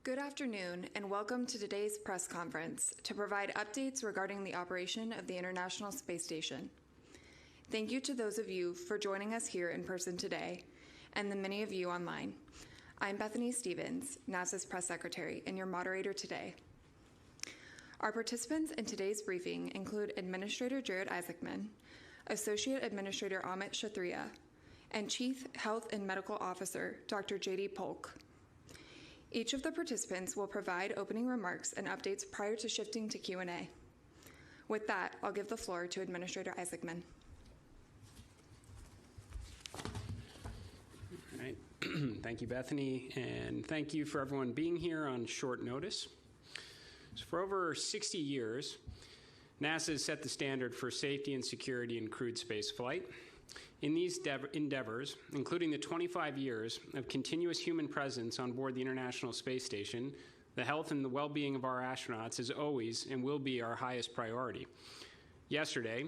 Good afternoon, and welcome to today's press conference to provide updates regarding the operation of the International Space Station. Thank you to those of you for joining us here in person today, and the many of you online. I'm Bethany Stevens, NASA's press secretary, and your moderator today. Our participants in today's briefing include Administrator Jared Isaacman, Associate Administrator Amit Kshatriya, and Chief Health and Medical Officer Dr. J.D. Polk. Each of the participants will provide opening remarks and updates prior to shifting to Q&A. With that, I'll give the floor to Administrator Isaacman. All right. Thank you, Bethany, and thank you for everyone being here on short notice. So for over 60 years, NASA has set the standard for safety and security in crewed space flight. In these endeavors, including the 25 years of continuous human presence on board the International Space Station, the health and the well-being of our astronauts is always and will be our highest priority. Yesterday,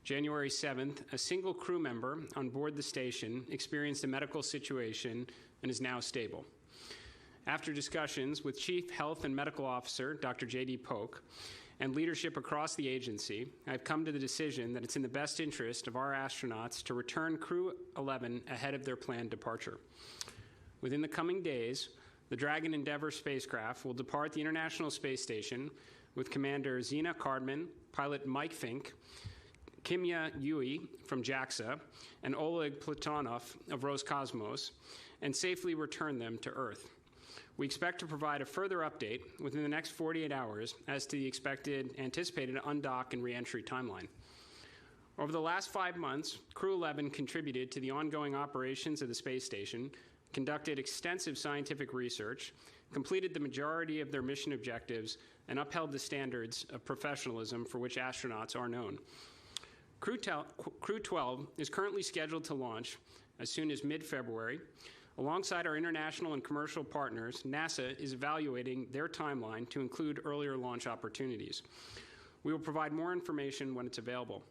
January 7th, a single crew member on board the station experienced a medical situation and is now stable. After discussions with Chief Health and Medical Officer Dr. J.D. Polk and leadership across the agency, I've come to the decision that it's in the best interest of our astronauts to return Crew 11 ahead of their planned departure. Within the coming days, the Dragon Endeavour spacecraft will depart the International Space Station with Commander Zena Cardman, pilot Mike Fink, Kimya Yui from JAXA, and Oleg Platonov of Roscosmos, and safely return them to Earth. We expect to provide a further update within the next 48 hours as to the anticipated undock and reentry timeline. Over the last 5 months, Crew 11 contributed to the ongoing operations of the space station, conducted extensive scientific research, completed the majority of their mission objectives, and upheld the standards of professionalism for which astronauts are known. Crew 12 is currently scheduled to launch as soon as mid-February. Alongside our international and commercial partners, NASA is evaluating their timeline to include earlier launch opportunities. We will provide more information when it's available.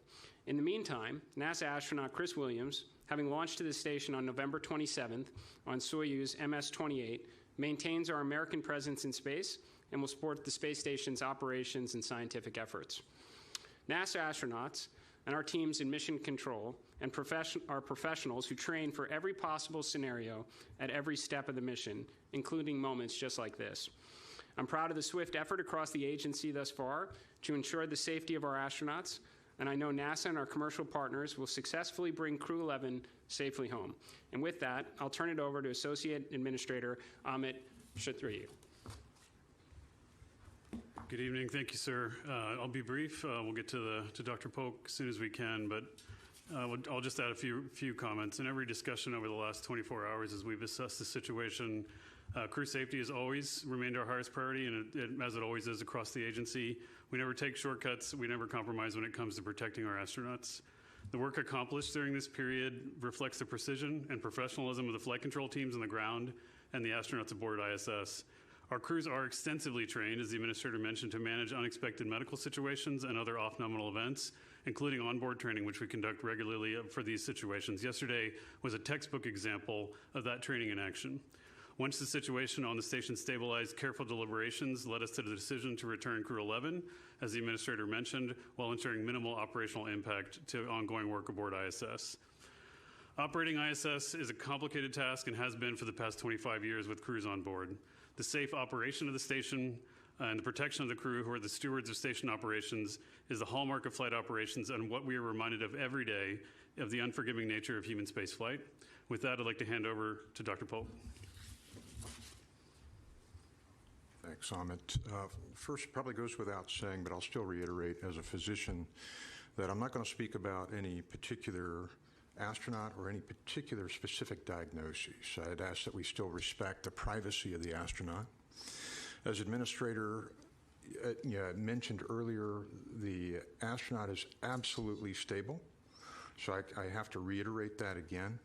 In the meantime, NASA astronaut Chris Williams, having launched to the station on November 27th on Soyuz MS-28, maintains our American presence in space and will support the space station's operations and scientific efforts. NASA astronauts and our teams in mission control and our professionals who train for every possible scenario at every step of the mission, including moments just like this. I'm proud of the swift effort across the agency thus far to ensure the safety of our astronauts, and I know NASA and our commercial partners will successfully bring Crew 11 safely home. And with that, I'll turn it over to Associate Administrator Amit Kshatriya. Good evening. Thank you, sir. I'll be brief. We'll get to Dr. Polk as soon as we can, but I'll just add a few comments. In every discussion over the last 24 hours as we've assessed the situation, crew safety has always remained our highest priority, and as it always is across the agency. We never take shortcuts. We never compromise when it comes to protecting our astronauts. The work accomplished during this period reflects the precision and professionalism of the flight control teams on the ground and the astronauts aboard ISS. Our crews are extensively trained, as the administrator mentioned, to manage unexpected medical situations and other off-nominal events, including onboard training, which we conduct regularly for these situations. Yesterday was a textbook example of that training in action. Once the situation on the station stabilized, careful deliberations led us to the decision to return Crew 11, as the administrator mentioned, while ensuring minimal operational impact to ongoing work aboard ISS. Operating ISS is a complicated task and has been for the past 25 years with crews on board. The safe operation of the station and the protection of the crew, who are the stewards of station operations, is the hallmark of flight operations and what we are reminded of every day of the unforgiving nature of human space flight. With that, I'd like to hand over to Dr. Polk. Thanks, Amit. First, probably goes without saying, but I'll still reiterate as a physician that I'm not going to speak about any particular astronaut or any particular specific diagnoses. I'd ask that we still respect the privacy of the astronaut. As Administrator mentioned earlier, the astronaut is absolutely stable, so I have to reiterate that again.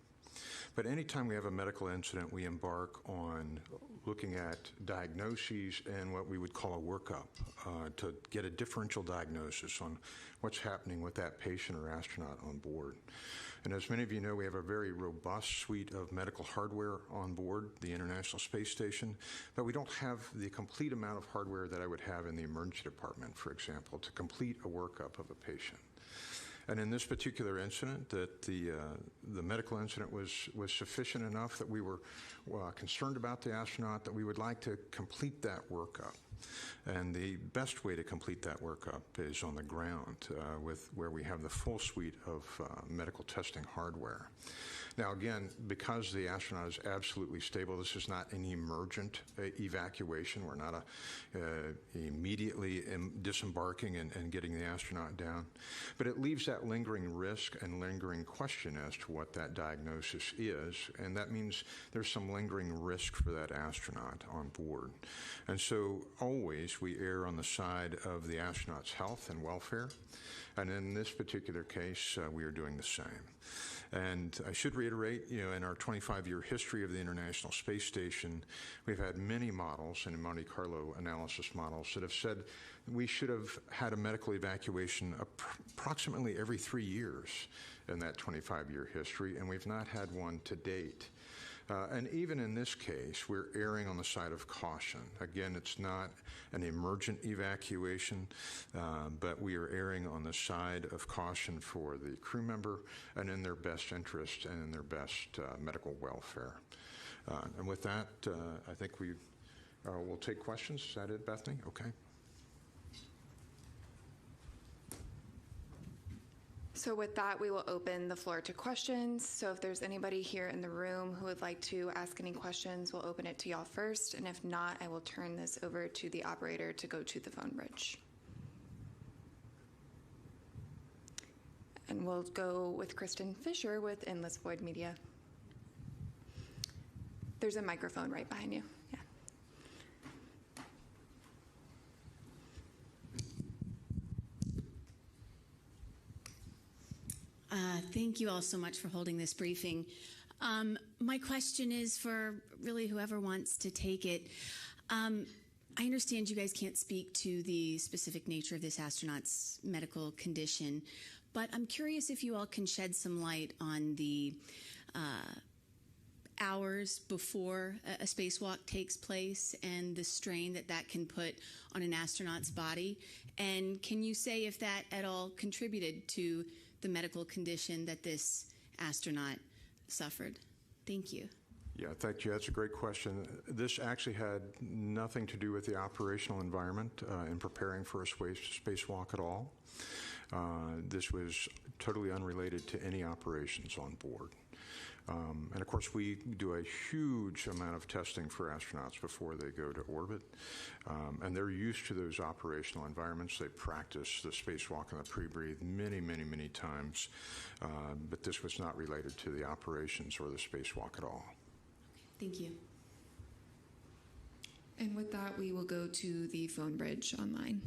But anytime we have a medical incident, we embark on looking at diagnoses and what we would call a workup to get a differential diagnosis on what's happening with that patient or astronaut on board. And as many of you know, we have a very robust suite of medical hardware on board the International Space Station, but we don't have the complete amount of hardware that I would have in the emergency department, for example, to complete a workup of a patient. And in this particular incident, that the medical incident was sufficient enough that we were concerned about the astronaut, that we would like to complete that workup. And the best way to complete that workup is on the ground, where we have the full suite of medical testing hardware. Now, again, because the astronaut is absolutely stable, this is not an emergent evacuation. We're not immediately disembarking and getting the astronaut down. But it leaves that lingering risk and lingering question as to what that diagnosis is, and that means there's some lingering risk for that astronaut on board. And so always we err on the side of the astronaut's health and welfare, and in this particular case, we are doing the same. And I should reiterate, in our 25-year history of the International Space Station, we've had many models and Monte Carlo analysis models that have said we should have had a medical evacuation approximately every 3 years in that 25-year history, and we've not had one to date. And even in this case, we're erring on the side of caution. Again, it's not an emergent evacuation, but we are erring on the side of caution for the crew member and in their best interest and in their best medical welfare. And with that, I think we will take questions. Is that it, Bethany? Okay. So with that, we will open the floor to questions. So if there's anybody here in the room who would like to ask any questions, we'll open it to y'all first. And if not, I will turn this over to the operator to go to the phone bridge. And we'll go with Kristen Fisher with Endless Void Media. There's a microphone right behind you. Yeah. Thank you all so much for holding this briefing. My question is for really whoever wants to take it. I understand you guys can't speak to the specific nature of this astronaut's medical condition, but I'm curious if you all can shed some light on the hours before a spacewalk takes place and the strain that can put on an astronaut's body. And can you say if that at all contributed to the medical condition that this astronaut suffered? Thank you. Yeah, thank you. That's a great question. This actually had nothing to do with the operational environment in preparing for a spacewalk at all. This was totally unrelated to any operations on board. And of course, we do a huge amount of testing for astronauts before they go to orbit. And they're used to those operational environments. They practice the spacewalk and the pre-breathe many, many, many times. But this was not related to the operations or the spacewalk at all. Thank you. And with that, we will go to the phone bridge online.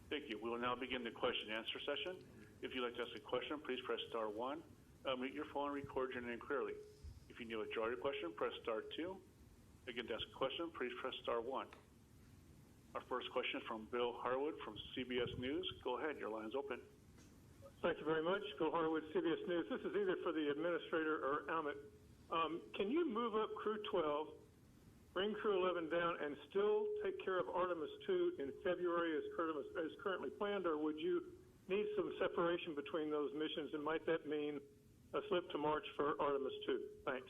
Thank you. We will now begin the question and answer session. If you'd like to ask a question, please press star one. Unmute your phone and record your name clearly. If you need to withdraw your question, press star two. Again, to ask a question, please press star one. Our first question is from Bill Harwood from CBS News. Go ahead, your line's open. Thank you very much. Bill Harwood, CBS News. This is either for the administrator or Amit. Can you move up Crew 12, bring Crew 11 down, and still take care of Artemis 2 in February as currently planned, or would you need some separation between those missions, and might that mean a slip to March for Artemis 2? Thanks.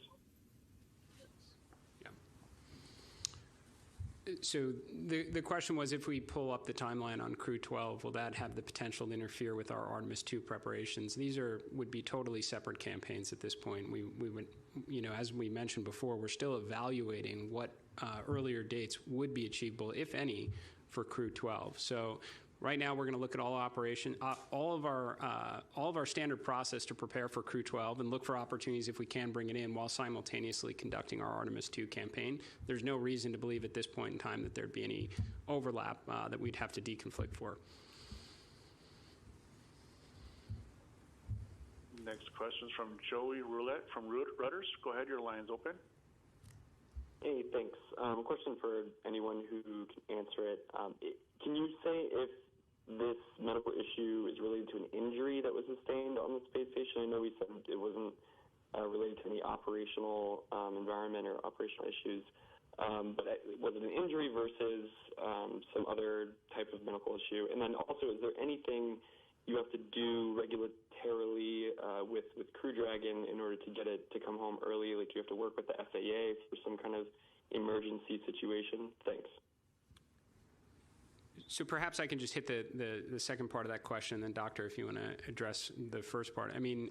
So the question was, if we pull up the timeline on Crew 12, will that have the potential to interfere with our Artemis 2 preparations? These would be totally separate campaigns at this point. We would, as we mentioned before, we're still evaluating what earlier dates would be achievable, if any, for Crew 12. So Right now, we're going to look at all of our standard process to prepare for Crew 12 and look for opportunities if we can bring it in while simultaneously conducting our Artemis II campaign. There's no reason to believe at this point in time that there'd be any overlap that we'd have to deconflict for. Next question is from Joey Roulette from Reuters. Go ahead, your line's open. Hey, thanks. A question for anyone who can answer it. Can you say if this medical issue is related to an injury that was sustained on the space station? I know we said it wasn't related to any operational environment or operational issues, but was it an injury versus some other type of medical issue? And then also, is there anything you have to do regulatorily with Crew Dragon in order to get it to come home early? Like, do you have to work with the FAA for some kind of emergency situation? Thanks. So perhaps I can just hit the second part of that question, and then Doctor, if you want to address the first part. I mean,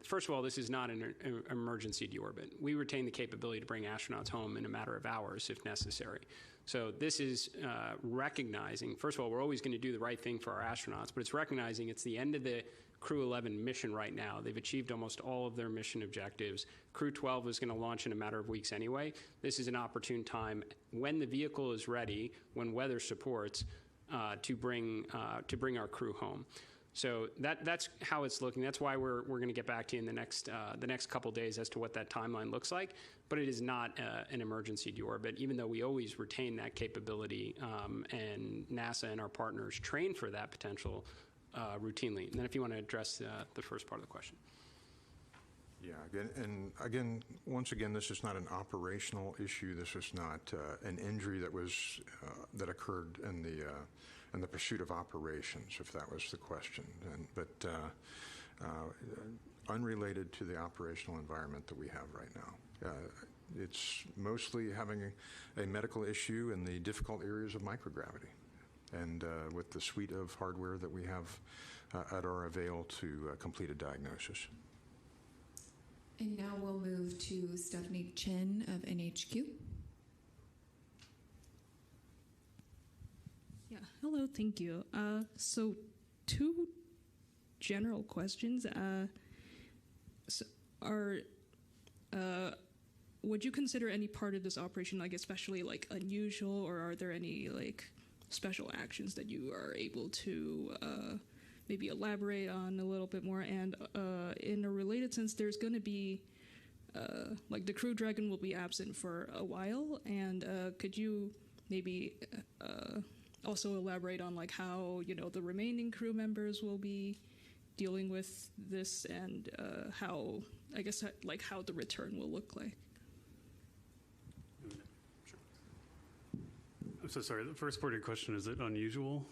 first of all, this is not an emergency deorbit. We retain the capability to bring astronauts home in a matter of hours if necessary. So this is recognizing, first of all, we're always going to do the right thing for our astronauts, but it's recognizing it's the end of the Crew 11 mission right now. They've achieved almost all of their mission objectives. Crew 12 is going to launch in a matter of weeks anyway. This is an opportune time when the vehicle is ready, when weather supports, to bring our crew home. So that's how it's looking. That's why we're going to get back to you in the next couple days as to what that timeline looks like. But it is not an emergency deorbit, even though we always retain that capability, and NASA and our partners train for that potential routinely. And then if you want to address the first part of the question. Yeah, once again, this is not an operational issue. This is not an injury that occurred in the pursuit of operations, if that was the question. But unrelated to the operational environment that we have right now. It's mostly having a medical issue in the difficult areas of microgravity, and with the suite of hardware that we have at our avail to complete a diagnosis. And now we'll move to Stephanie Chin of NHQ. Yeah, hello, thank you. So two general questions. Would you consider any part of this operation, like especially like unusual, or are there any like special actions that you are able to maybe elaborate on a little bit more? And in a related sense, there's going to be like the Crew Dragon will be absent for a while, and could you maybe also elaborate on like how the remaining crew members will be dealing with this, and how how the return will look like? I'm so sorry. The first part of your question, is it unusual?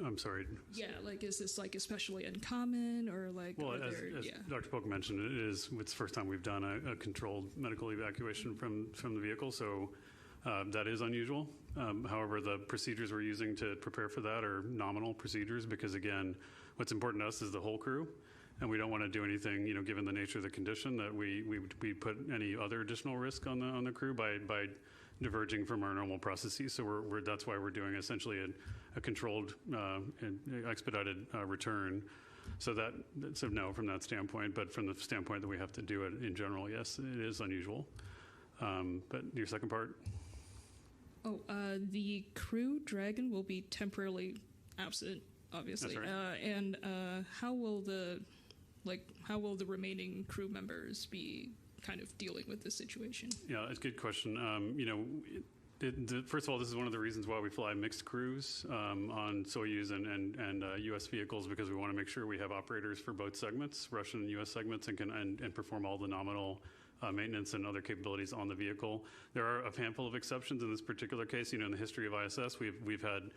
I'm sorry. Yeah, like is this like especially uncommon, or like? Well, as Dr. Polk mentioned, it's the first time we've done a controlled medical evacuation from the vehicle, so that is unusual. However, the procedures we're using to prepare for that are nominal procedures, because again, what's important to us is the whole crew, and we don't want to do anything, given the nature of the condition, that we put any other additional risk on the crew by diverging from our normal processes. So that's why we're doing essentially a controlled and expedited return. So no, from that standpoint, but from the standpoint that we have to do it in general, yes, it is unusual. But your second part? Oh, the Crew Dragon will be temporarily absent, obviously. That's right. And how will the remaining crew members be kind of dealing with this situation? Yeah, it's a good question. First of all, this is one of the reasons why we fly mixed crews on Soyuz and U.S. vehicles, because we want to make sure we have operators for both segments, Russian and U.S. segments, and perform all the nominal maintenance and other capabilities on the vehicle. There are a handful of exceptions in this particular case. In the history of ISS, we've had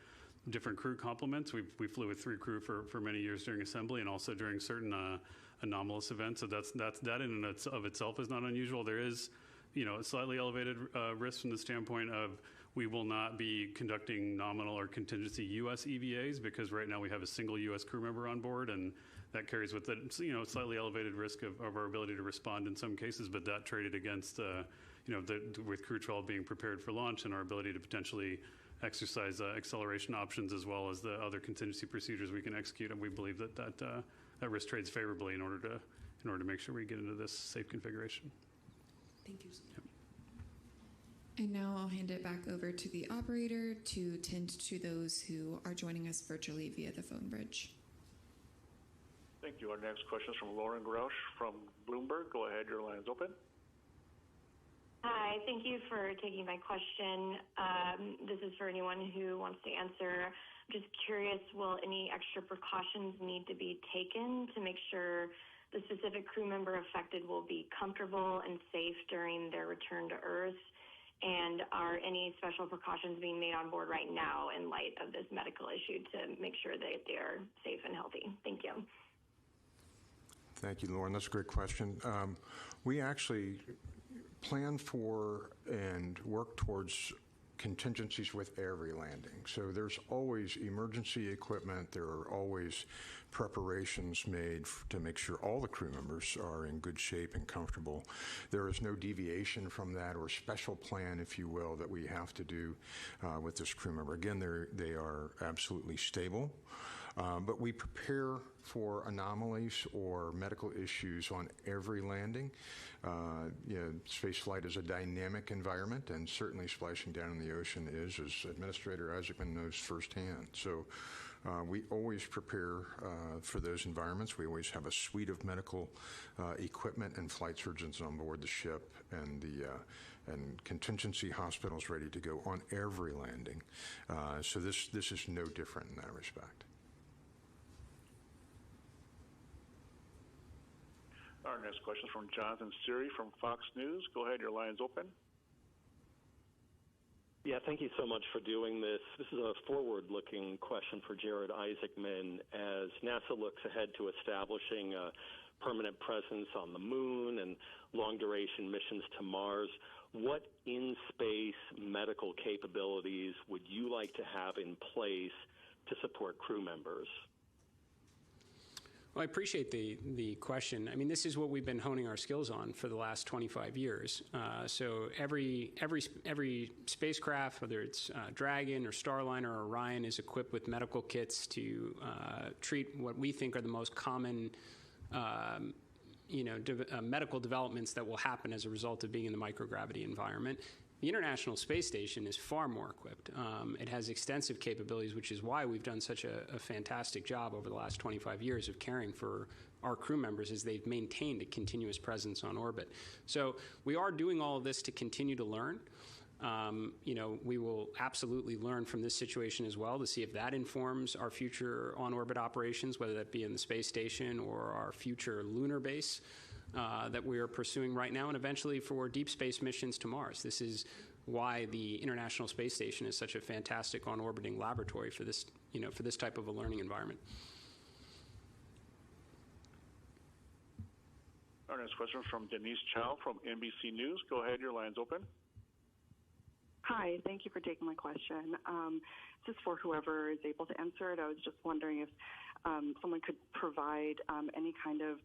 different crew complements. We flew with 3 crew for many years during assembly, and also during certain anomalous events. So that in and of itself is not unusual. There is, a slightly elevated risk from the standpoint of we will not be conducting nominal or contingency U.S. EVAs, because right now we have a single U.S. crew member on board, and that carries with it, slightly elevated risk of our ability to respond in some cases. But that traded against, with Crew 12 being prepared for launch and our ability to potentially exercise acceleration options as well as the other contingency procedures we can execute. And we believe that risk trades favorably in order to make sure we get into this safe configuration. Thank you so much. And now I'll hand it back over to the operator to tend to those who are joining us virtually via the phone bridge. Thank you. Our next question is from Lauren Grouch from Bloomberg. Go ahead, your line is open. Hi, thank you for taking my question. This is for anyone who wants to answer. I'm just curious, will any extra precautions need to be taken to make sure the specific crew member affected will be comfortable and safe during their return to Earth? And are any special precautions being made on board right now in light of this medical issue to make sure that they are safe and healthy? Thank you. Thank you, Lauren. That's a great question. We actually plan for and work towards contingencies with every landing. So there's always emergency equipment. There are always preparations made to make sure all the crew members are in good shape and comfortable. There is no deviation from that or special plan, if you will, that we have to do with this crew member. Again, they are absolutely stable. But we prepare for anomalies or medical issues on every landing. Space flight is a dynamic environment, and certainly splashing down in the ocean is, as Administrator Isaacman knows firsthand. So we always prepare for those environments. We always have a suite of medical equipment and flight surgeons on board the ship, and contingency hospitals ready to go on every landing. So this is no different in that respect. Our next question is from Jonathan Siri from Fox News. Go ahead, your line is open. Yeah, thank you so much for doing this. This is a forward-looking question for Jared Isaacman. As NASA looks ahead to establishing a permanent presence on the moon and long-duration missions to Mars, what in-space medical capabilities would you like to have in place to support crew members? Well, I appreciate the question. I mean, this is what we've been honing our skills on for the last 25 years. So every spacecraft, whether it's Dragon or Starliner or Orion, is equipped with medical kits to treat what we think are the most common medical developments that will happen as a result of being in the microgravity environment. The International Space Station is far more equipped. It has extensive capabilities, which is why we've done such a fantastic job over the last 25 years of caring for our crew members as they've maintained a continuous presence on orbit. So we are doing all of this to continue to learn. We will absolutely learn from this situation as well to see if that informs our future on-orbit operations, whether that be in the space station or our future lunar base that we are pursuing right now, and eventually for deep space missions to Mars. This is why the International Space Station is such a fantastic on-orbiting laboratory for this, for this type of a learning environment. Our next question is from Denise Chow from NBC News. Go ahead, your line's open. Hi, thank you for taking my question. Just for whoever is able to answer it, I was just wondering if someone could provide any kind of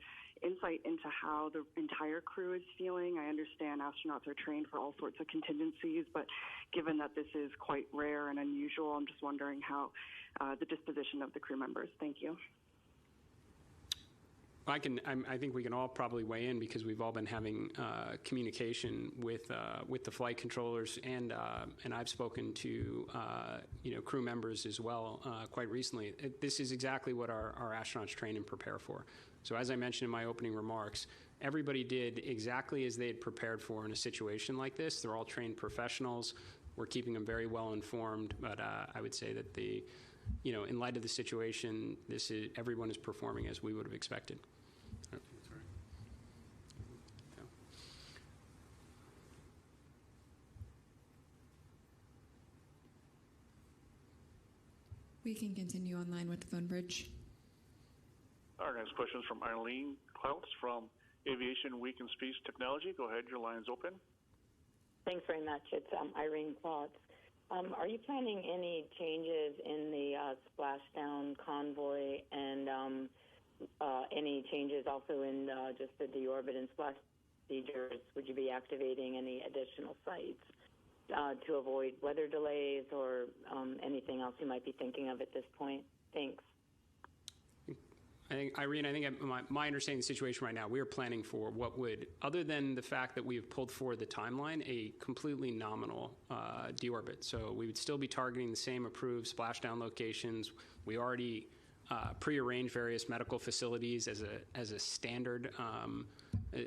insight into how the entire crew is feeling. I understand astronauts are trained for all sorts of contingencies, but given that this is quite rare and unusual, I'm just wondering how the disposition of the crew members. Thank you. I think we can all probably weigh in because we've all been having communication with the flight controllers, and I've spoken to crew members as well quite recently. This is exactly what our astronauts train and prepare for. So as I mentioned in my opening remarks, everybody did exactly as they had prepared for in a situation like this. They're all trained professionals. We're keeping them very well informed, but I would say that in light of the situation, everyone is performing as we would have expected. We can continue online with the phone bridge. Our next question is from Eileen Klautz from Aviation Week in Space Technology. Go ahead, your line is open. Thanks very much. It's Irene Klautz. Are you planning any changes in the splashdown convoy and any changes also in just the deorbit and splash procedures? Would you be activating any additional sites to avoid weather delays or anything else you might be thinking of at this point? Thanks. I think, Irene, my understanding of the situation right now, we are planning for what would, other than the fact that we have pulled forward the timeline, a completely nominal deorbit. So we would still be targeting the same approved splashdown locations. We already prearranged various medical facilities as a standard,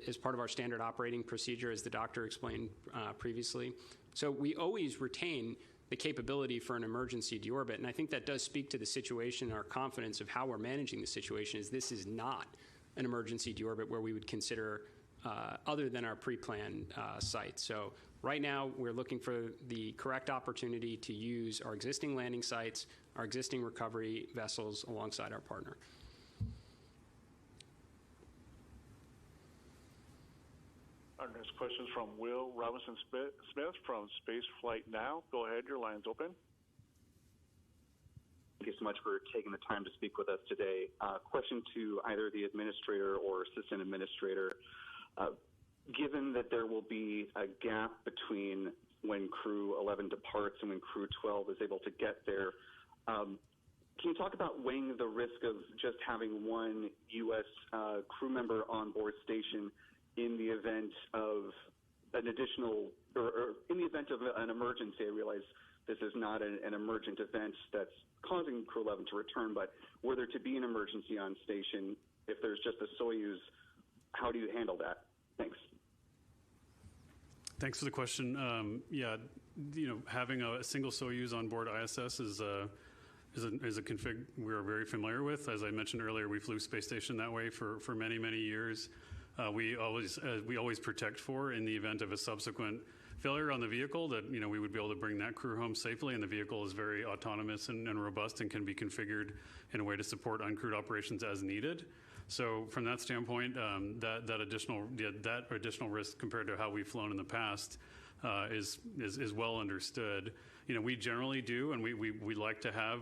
as part of our standard operating procedure, as the doctor explained previously. So we always retain the capability for an emergency deorbit, and I think that does speak to the situation and our confidence of how we're managing the situation. Is this is not an emergency deorbit where we would consider other than our pre-planned sites. So right now we're looking for the correct opportunity to use our existing landing sites, our existing recovery vessels alongside our partner. Our next question is from Will Robinson Smith from Spaceflight Now. Go ahead, your line's open. Thank you so much for taking the time to speak with us today. Question to either the administrator or assistant administrator. Given that there will be a gap between when Crew 11 departs and when Crew 12 is able to get there, can you talk about weighing the risk of just having one U.S. crew member on board station in the event of an additional, or in the event of an emergency? I realize this is not an emergent event that's causing Crew 11 to return, but were there to be an emergency on station, if there's just a Soyuz, how do you handle that? Thanks. Thanks for the question. Yeah, having a single Soyuz on board ISS is a config we're very familiar with. As I mentioned earlier, we flew space station that way for many, many years. We always protect for, in the event of a subsequent failure on the vehicle, that we would be able to bring that crew home safely, and the vehicle is very autonomous and robust and can be configured in a way to support uncrewed operations as needed. So from that standpoint, that additional risk compared to how we've flown in the past is well understood. We generally do, and we like to have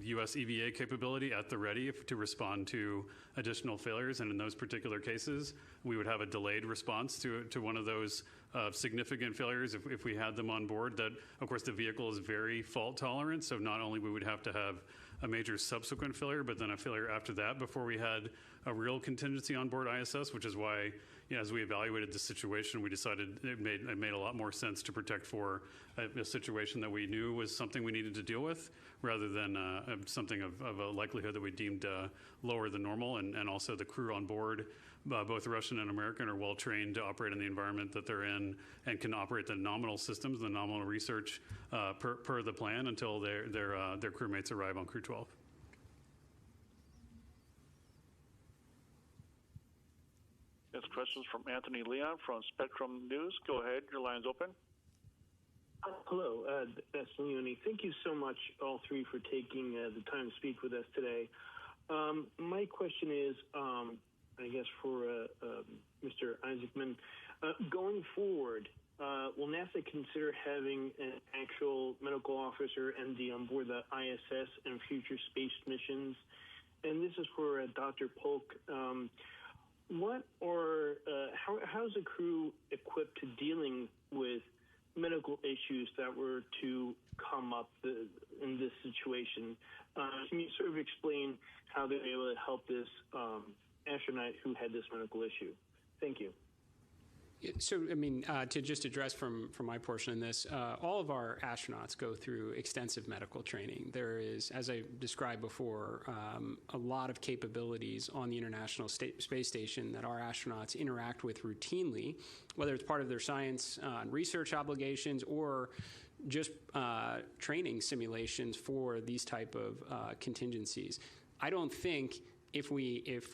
U.S. EVA capability at the ready to respond to additional failures, and in those particular cases, we would have a delayed response to one of those significant failures if we had them on board. That, of course, the vehicle is very fault tolerant, so not only we would have to have a major subsequent failure, but then a failure after that before we had a real contingency on board ISS, which is why, as we evaluated the situation, we decided it made a lot more sense to protect for a situation that we knew was something we needed to deal with, rather than something of a likelihood that we deemed lower than normal. And also the crew on board, both Russian and American, are well trained to operate in the environment that they're in and can operate the nominal systems, the nominal research per the plan until their crewmates arrive on Crew 12. Next question is from Anthony Leon from Spectrum News. Go ahead, your line's open. Hello, that's Leonie. Thank you so much, all three, for taking the time to speak with us today. My question is, I guess, for Mr. Isaacman. Going forward, will NASA consider having an actual medical officer, MD, on board the ISS and future space missions? And this is for Dr. Polk. How's the crew equipped to dealing with medical issues that were to come up in this situation? Can you sort of explain how they were able to help this astronaut who had this medical issue? Thank you. So, to just address from my portion in this, all of our astronauts go through extensive medical training. There is, as I described before, a lot of capabilities on the International Space Station that our astronauts interact with routinely, whether it's part of their science and research obligations or just training simulations for these type of contingencies. I don't think if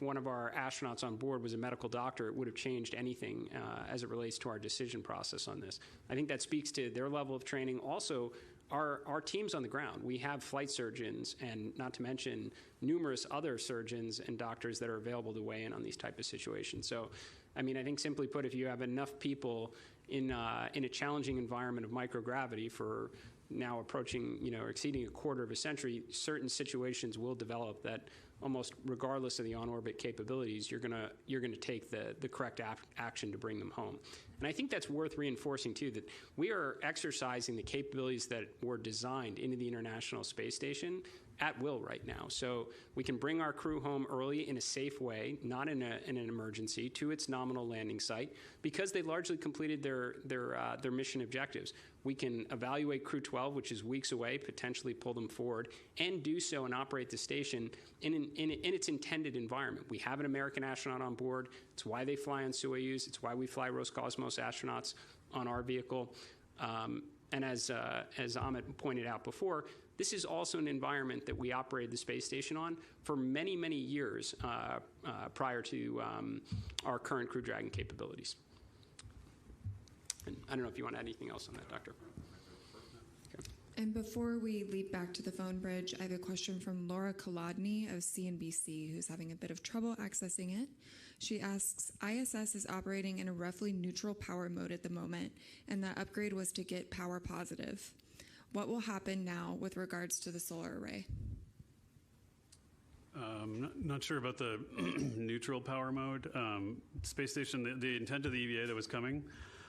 one of our astronauts on board was a medical doctor, it would have changed anything as it relates to our decision process on this. I think that speaks to their level of training. Also, our teams on the ground. We have flight surgeons, and not to mention numerous other surgeons and doctors that are available to weigh in on these type of situations. So, I think simply put, if you have enough people in a challenging environment of microgravity for now approaching, or exceeding a quarter of a century, certain situations will develop that almost regardless of the on-orbit capabilities, you're gonna take the correct action to bring them home. And I think that's worth reinforcing too, that we are exercising the capabilities that were designed into the International Space Station at will right now. So we can bring our crew home early in a safe way, not in an emergency, to its nominal landing site, because they largely completed their mission objectives. We can evaluate Crew 12, which is weeks away, potentially pull them forward, and do so and operate the station in its intended environment. We have an American astronaut on board. It's why they fly on Soyuz. It's why we fly Roscosmos astronauts on our vehicle. And as Amit pointed out before, this is also an environment that we operated the space station on for many, many years prior to our current Crew Dragon capabilities. And I don't know if you want to add anything else on that, Doctor. Okay. And before we leap back to the phone bridge, I have a question from Laura Kolodny of CNBC, who's having a bit of trouble accessing it. She asks, ISS is operating in a roughly neutral power mode at the moment, and the upgrade was to get power positive. What will happen now with regards to the solar array? Not sure about the neutral power mode. Space station, the intent of the EVA that was coming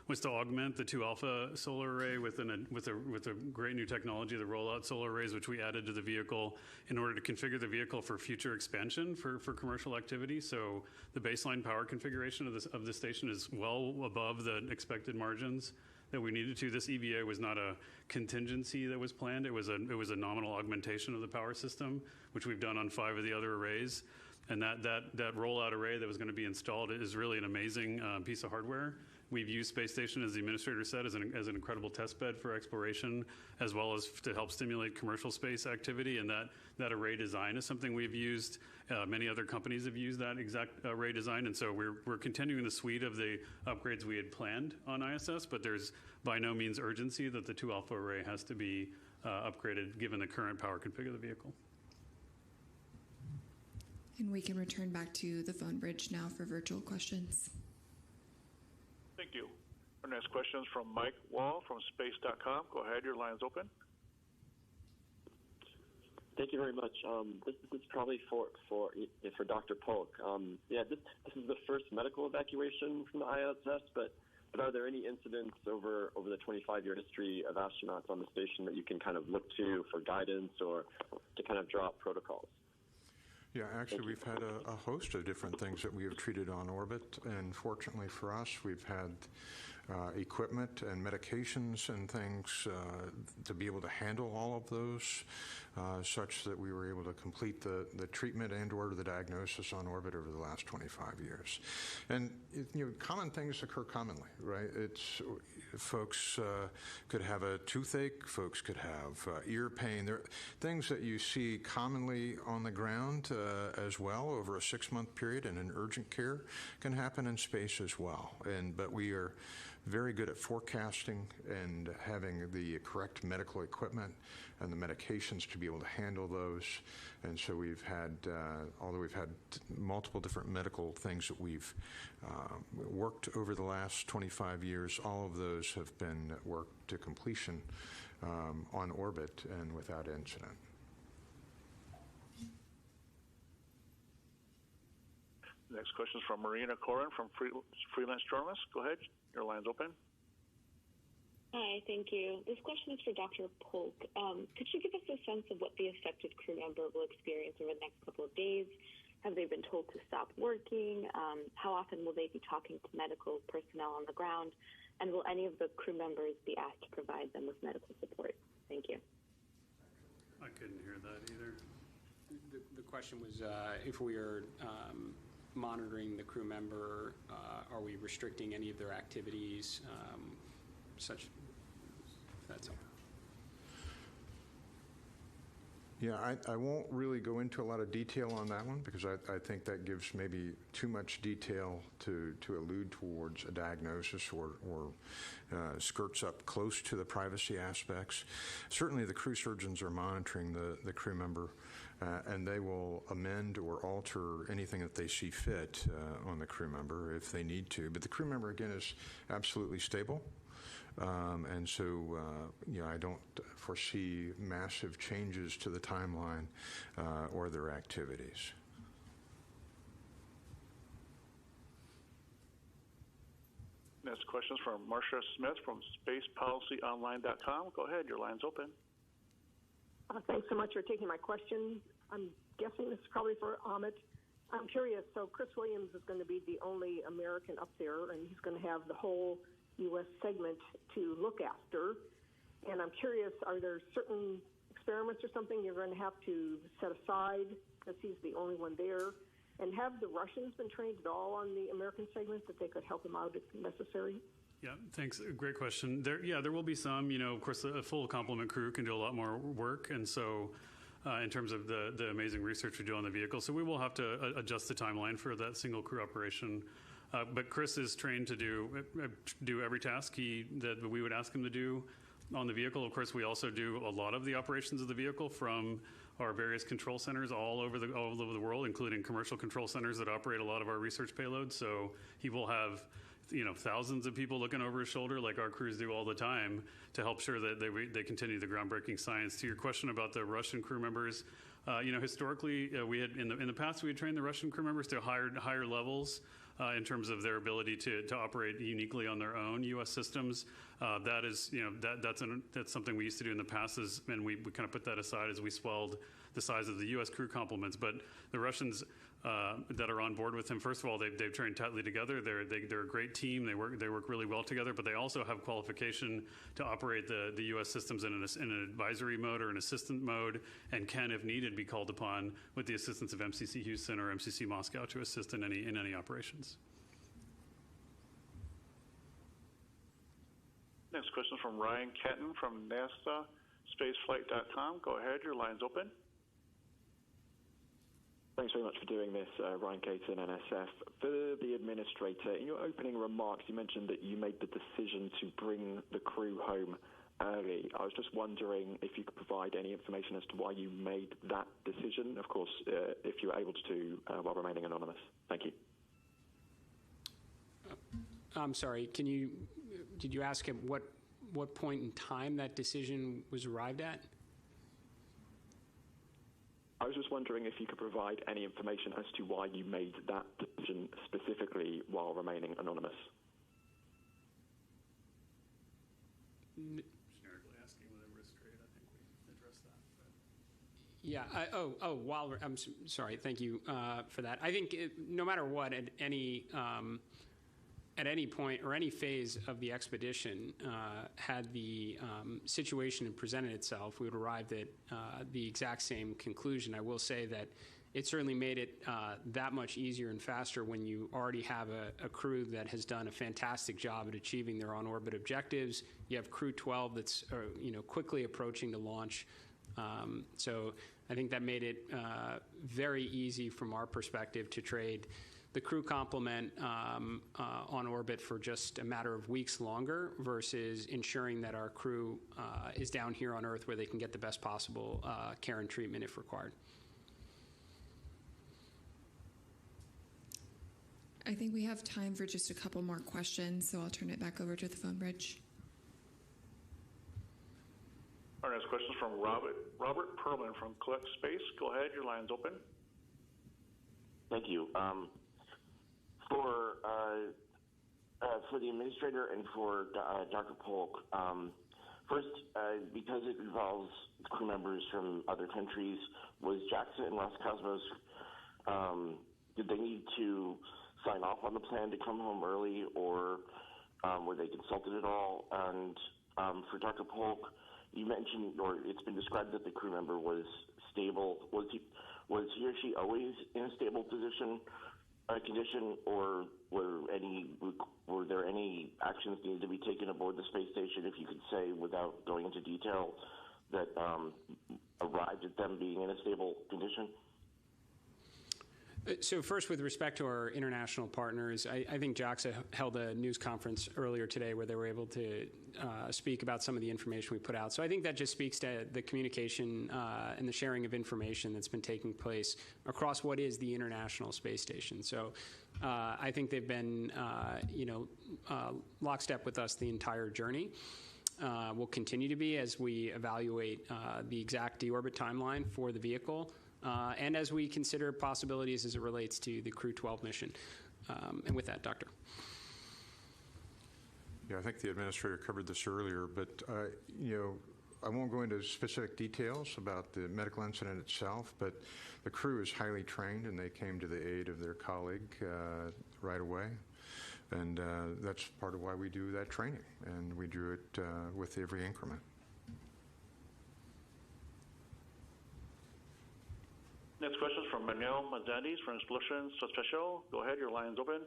was to augment the 2 alpha solar array with a great new technology, the rollout solar arrays, which we added to the vehicle in order to configure the vehicle for future expansion for commercial activity. So the baseline power configuration of the station is well above the expected margins that we needed to. This EVA was not a contingency that was planned. It was a nominal augmentation of the power system, which we've done on 5 of the other arrays. And that rollout array that was going to be installed is really an amazing piece of hardware. We've used Space Station, as the administrator said, as an incredible test bed for exploration, as well as to help stimulate commercial space activity. And that array design is something we've used. Many other companies have used that exact array design. And so we're continuing the suite of the upgrades we had planned on ISS, but there's by no means urgency that the 2 alpha array has to be upgraded given the current power config of the vehicle. And we can return back to the phone bridge now for virtual questions. Thank you. Our next question is from Mike Wall from space.com. Go ahead, your line is open. Thank you very much. This is probably for Dr. Polk. This is the first medical evacuation from the ISS, but are there any incidents over the 25-year history of astronauts on the station that you can kind of look to for guidance or to kind of draw up protocols? Yeah, actually, we've had a host of different things that we have treated on orbit, and fortunately for us, we've had equipment and medications and things to be able to handle all of those, such that we were able to complete the treatment and or the diagnosis on orbit over the last 25 years. And common things occur commonly, right? Folks could have a toothache, folks could have ear pain. There are things that you see commonly on the ground as well over a 6-month period, and in urgent care can happen in space as well. But we are very good at forecasting and having the correct medical equipment and the medications to be able to handle those. And so we've had, although we've had multiple different medical things that we've worked over the last 25 years, all of those have been worked to completion on orbit and without incident. Next question is from Marina Corin from Freelance Journalist. Go ahead, your line's open. Hi, thank you. This question is for Dr. Polk. Could you give us a sense of what the affected crew member will experience over the next couple of days? Have they been told to stop working? How often will they be talking to medical personnel on the ground? And will any of the crew members be asked to provide them with medical support? Thank you. I couldn't hear that either. The question was if we are monitoring the crew member, are we restricting any of their activities, such that's all. Yeah, I won't really go into a lot of detail on that one because I think that gives maybe too much detail to allude towards a diagnosis or skirts up close to the privacy aspects. Certainly the crew surgeons are monitoring the crew member and they will amend or alter anything that they see fit on the crew member if they need to. But the crew member, again, is absolutely stable. And so, I don't foresee massive changes to the timeline or their activities. Next question is from Marcia Smith from spacepolicyonline.com. Go ahead, your line's open. Thanks so much for taking my question. I'm guessing this is probably for Amit. I'm curious, so Chris Williams is going to be the only American up there, and he's going to have the whole U.S. segment to look after. And I'm curious, are there certain experiments or something you're going to have to set aside because he's the only one there? And have the Russians been trained at all on the American segment that they could help him out if necessary? Yeah, thanks. Great question. There will be some. Of course, a full complement crew can do a lot more work, and so in terms of the amazing research we do on the vehicle, so we will have to adjust the timeline for that single crew operation. But Chris is trained to do every task that we would ask him to do on the vehicle. Of course, we also do a lot of the operations of the vehicle from our various control centers all over the world, including commercial control centers that operate a lot of our research payloads. So he will have thousands of people looking over his shoulder like our crews do all the time to help sure that they continue the groundbreaking science. To your question about the Russian crew members, historically we had in the past we had trained the Russian crew members to higher levels in terms of their ability to operate uniquely on their own U.S. systems. That's something we used to do in the past, and we kind of put that aside as we swelled the size of the U.S. crew complements. But the Russians that are on board with him, first of all, they've trained tightly together. They're a great team. They work really well together. But they also have qualification to operate the U.S. systems in an advisory mode or an assistant mode, and can, if needed, be called upon with the assistance of MCC Houston or MCC Moscow to assist in any operations. Next question from Ryan Kenton from NASA spaceflight.com. Go ahead, your line's open. Thanks very much for doing this, Ryan Caton, NSF. For the administrator, in your opening remarks, you mentioned that you made the decision to bring the crew home early. I was just wondering if you could provide any information as to why you made that decision, of course, if you're able to, while remaining anonymous. Thank you. I'm sorry, did you ask him what point in time that decision was arrived at? I was just wondering if you could provide any information as to why you made that decision specifically while remaining anonymous. Generically asking whether risk trade, I think we addressed that. But. I'm sorry. Thank you for that. I think no matter what, at any point or any phase of the expedition, had the situation presented itself, we would arrive at the exact same conclusion. I will say that it certainly made it that much easier and faster when you already have a crew that has done a fantastic job at achieving their on-orbit objectives. You have Crew 12 that's quickly approaching the launch. So I think that made it very easy from our perspective to trade the crew complement on orbit for just a matter of weeks longer versus ensuring that our crew is down here on Earth where they can get the best possible care and treatment if required. I think we have time for just a couple more questions, so I'll turn it back over to the phone bridge. Our next question is from Robert Perlman from Collect Space. Go ahead, your line's open. Thank you. For the administrator and for Dr. Polk, first, because it involves crew members from other countries, was JAXA and Roscosmos, did they need to sign off on the plan to come home early, or were they consulted at all? And for Dr. Polk, you mentioned, or it's been described that the crew member was stable. Was he or she always in a stable condition, or were there any actions needed to be taken aboard the space station, if you could say, without going into detail, that arrived at them being in a stable condition? So first, with respect to our international partners, I think JAXA held a news conference earlier today where they were able to speak about some of the information we put out. So I think that just speaks to the communication and the sharing of information that's been taking place across what is the International Space Station. So I think they've been, lockstep with us the entire journey. Will continue to be as we evaluate the exact deorbit timeline for the vehicle. And as we consider possibilities as it relates to the Crew 12 mission. And with that, Doctor. Yeah, I think the administrator covered this earlier, but, I won't go into specific details about the medical incident itself, but the crew is highly trained and they came to the aid of their colleague right away. And that's part of why we do that training, and we do it with every increment. Next question is from Manuel Mazzandis from Exploración Espacial. Go ahead, your line is open.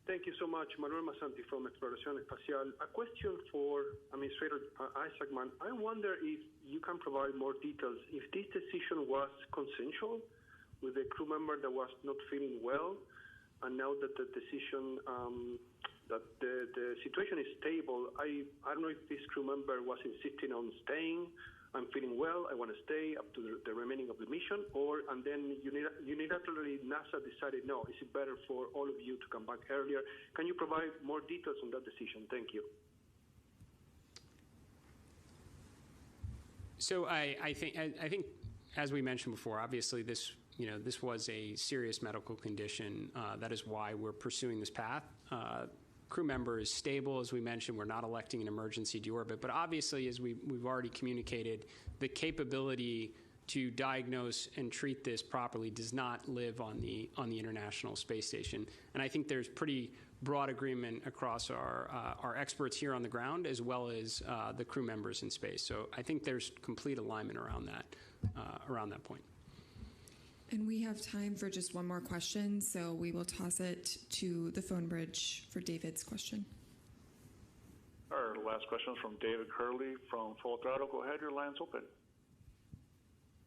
Thank you so much. Manuel Mazzanti from Exploración Espacial. A question for Administrator Isaacman. I wonder if you can provide more details. If this decision was consensual with a crew member that was not feeling well, and now that the decision, that the situation is stable, I don't know if this crew member was insisting on staying. I'm feeling well, I want to stay up to the remaining of the mission, and then unilaterally NASA decided, no, is it better for all of you to come back earlier? Can you provide more details on that decision? Thank you. So I think, as we mentioned before, obviously this was a serious medical condition. That is why we're pursuing this path. Crew member is stable, as we mentioned. We're not electing an emergency deorbit, but obviously, as we've already communicated, the capability to diagnose and treat this properly does not live on the International Space Station. And I think there's pretty broad agreement across our experts here on the ground, as well as the crew members in space. So I think there's complete alignment around that point. And we have time for just one more question, so we will toss it to the phone bridge for David's question. Our last question is from David Curley from Full Throttle. Go ahead, your line's open.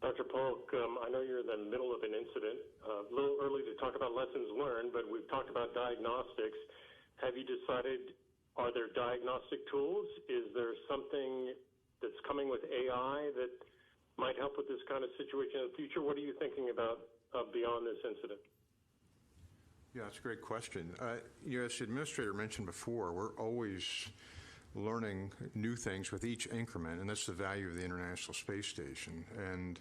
Dr. Polk, I know you're in the middle of an incident. A little early to talk about lessons learned, but we've talked about diagnostics. Have you decided, are there diagnostic tools? Is there something that's coming with AI that might help with this kind of situation in the future? What are you thinking about beyond this incident? Yeah, that's a great question. As the administrator mentioned before, we're always learning new things with each increment, and that's the value of the International Space Station. And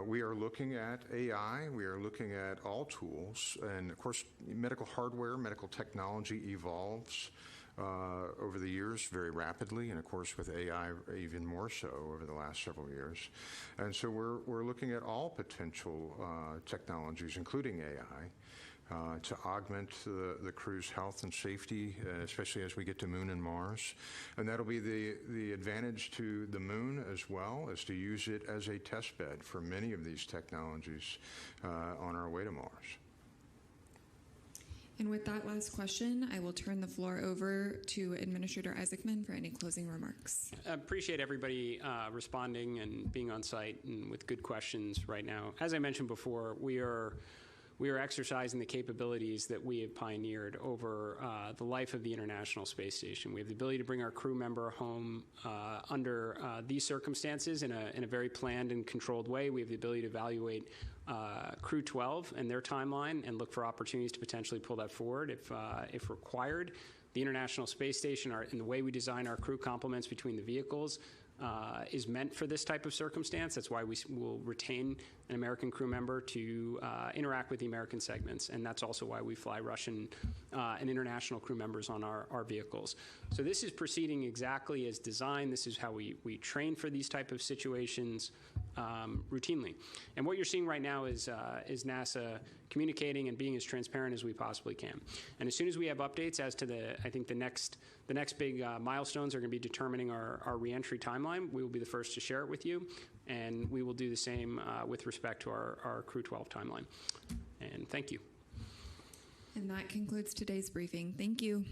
we are looking at AI, we are looking at all tools, and of course, medical hardware, medical technology evolves over the years very rapidly, and of course with AI even more so over the last several years. And so we're looking at all potential technologies, including AI, to augment the crew's health and safety, especially as we get to Moon and Mars. And that'll be the advantage to the Moon as well, is to use it as a test bed for many of these technologies on our way to Mars. And with that last question, I will turn the floor over to Administrator Isaacman for any closing remarks. I appreciate everybody responding and being on site and with good questions right now. As I mentioned before, we are exercising the capabilities that we have pioneered over the life of the International Space Station. We have the ability to bring our crew member home under these circumstances in a very planned and controlled way. We have the ability to evaluate Crew 12 and their timeline and look for opportunities to potentially pull that forward if required. The International Space Station, and the way we design our crew complements between the vehicles, is meant for this type of circumstance. That's why we will retain an American crew member to interact with the American segments, and that's also why we fly Russian and international crew members on our vehicles. So this is proceeding exactly as designed. This is how we train for these type of situations routinely. And what you're seeing right now is NASA communicating and being as transparent as we possibly can. And as soon as we have updates as to the next big milestones are going to be determining our reentry timeline, we will be the first to share it with you, and we will do the same with respect to our Crew 12 timeline. And thank you. And that concludes today's briefing. Thank you.